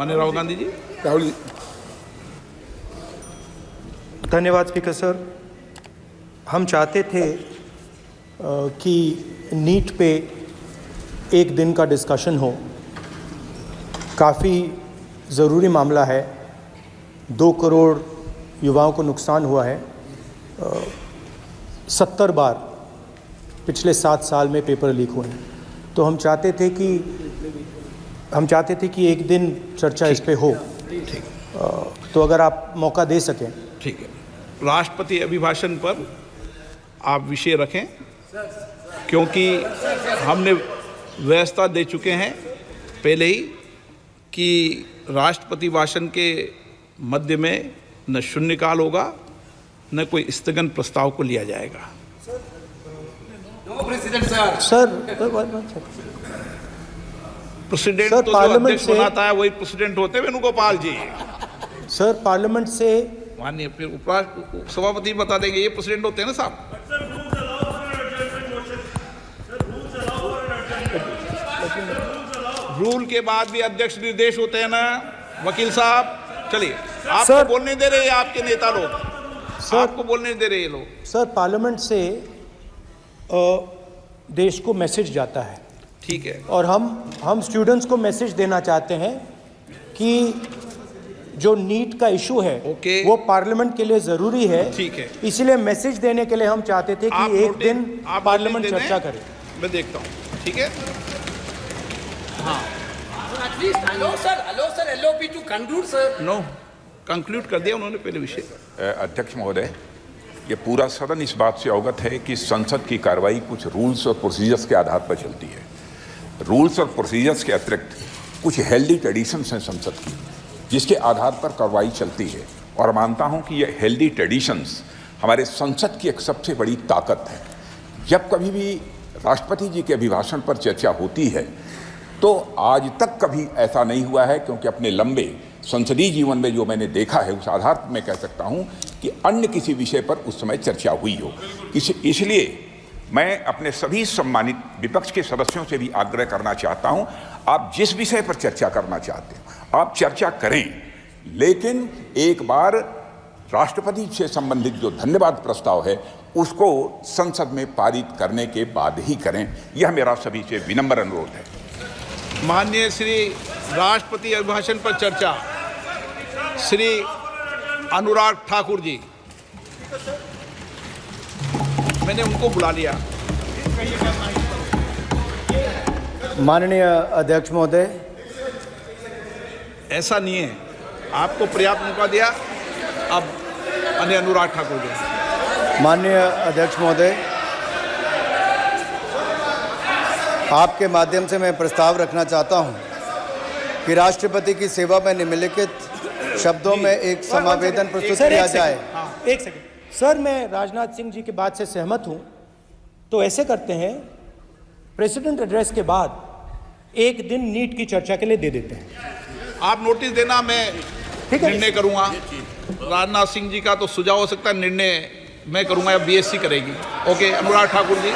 माननीय राहुल गांधी जी। राहुल जी। धन्यवाद speaker sir. हम चाहते थे कि नीट पे एक दिन का डिस्कशन हो। काफ़ी ज़रूरी मामला है। 2 करोड़ युवाओं को नुकसान हुआ है। 70 बार पिछले 7 साल में पेपर लीक हुए हैं। तो हम चाहते थे कि एक दिन चर्चा इस पे हो। तो अगर आप मौका दे सकें। ठीक है। राष्ट्रपति अभिभाषण पर आप विषय रखें, क्योंकि हमने व्यवस्था दे चुके हैं पहले ही कि राष्ट्रपति भाषण के मध्य में न शून्यकाल होगा न कोई स्थगन प्रस्ताव को लिया जाएगा। प्रेसिडेंट तो जो अध्यक्ष बनाता है वही प्रेसिडेंट होते हैं वेणुगोपाल जी। सर पार्लियामेंट से माननीय फिर सभापति बता देंगे, ये प्रेसिडेंट होते हैं ना साहब। रूल के बाद भी अध्यक्ष निर्देश होते हैं ना वकील साहब। चलिए, आपको बोलने दे रहे हैं आपके नेता लोग, आपको बोलने दे रहे हैं लोग। सर पार्लियामेंट से देश को मैसेज जाता है। ठीक है। और हम स्टूडेंट्स को मैसेज देना चाहते हैं कि जो नीट का इशू है वो पार्लियामेंट के लिए जरूरी है। ठीक है। इसलिए मैसेज देने के लिए हम चाहते थे कि एक दिन पार्लियामेंट चर्चा करे। मैं देखता हूँ। ठीक है। हाँ। नो, कंक्लूड कर दिया उन्होंने पहले विषय। अध्यक्ष महोदय, ये पूरा सदन इस बात से अवगत है कि संसद की कार्रवाई कुछ रूल्स और प्रोसीजर्स के आधार पर चलती है। रूल्स और प्रोसीजर्स के अतिरिक्त कुछ हेल्दी ट्रेडिशंस हैं संसद की, जिसके आधार पर कार्रवाई चलती है। और मानता हूं कि ये हेल्दी ट्रेडिशंस हमारे संसद की एक सबसे बड़ी ताकत है। जब कभी भी राष्ट्रपति जी के अभिभाषण पर चर्चा होती है तो आज तक कभी ऐसा नहीं हुआ है, क्योंकि अपने लंबे संसदीय जीवन में जो मैंने देखा है उस आधार पर मैं कह सकता हूं कि अन्य किसी विषय पर उस समय चर्चा हुई हो। इसलिए मैं अपने सभी सम्मानित विपक्ष के सदस्यों से भी आग्रह करना चाहता हूं, आप जिस विषय पर चर्चा करना चाहते हो आप चर्चा करें, लेकिन एक बार राष्ट्रपति से संबंधित जो धन्यवाद प्रस्ताव है उसको संसद में पारित करने के बाद ही करें। यह मेरा सभी से विनम्र अनुरोध है। माननीय श्री राष्ट्रपति अभिभाषण पर चर्चा, श्री अनुराग ठाकुर जी, मैंने उनको बुला लिया। माननीय अध्यक्ष महोदय, ऐसा नहीं है, आपको पर्याप्त मौका दिया। अब माननीय अनुराग ठाकुर जी। माननीय अध्यक्ष महोदय, आपके माध्यम से मैं प्रस्ताव रखना चाहता हूं कि राष्ट्रपति की सेवा में निम्नलिखित शब्दों में एक समावेदन प्रस्तुत किया जाए। एक सेकंड सर, मैं राजनाथ सिंह जी की बात से सहमत हूं। तो ऐसे करते हैं, प्रेसिडेंट एड्रेस के बाद एक दिन नीट की चर्चा के लिए दे देते हैं। आप नोटिस देना, मैं निर्णय करूंगा। राजनाथ सिंह जी का तो सुझाव हो सकता है, निर्णय मैं करूंगा या बीएससी करेगी। ओके अनुराग ठाकुर जी।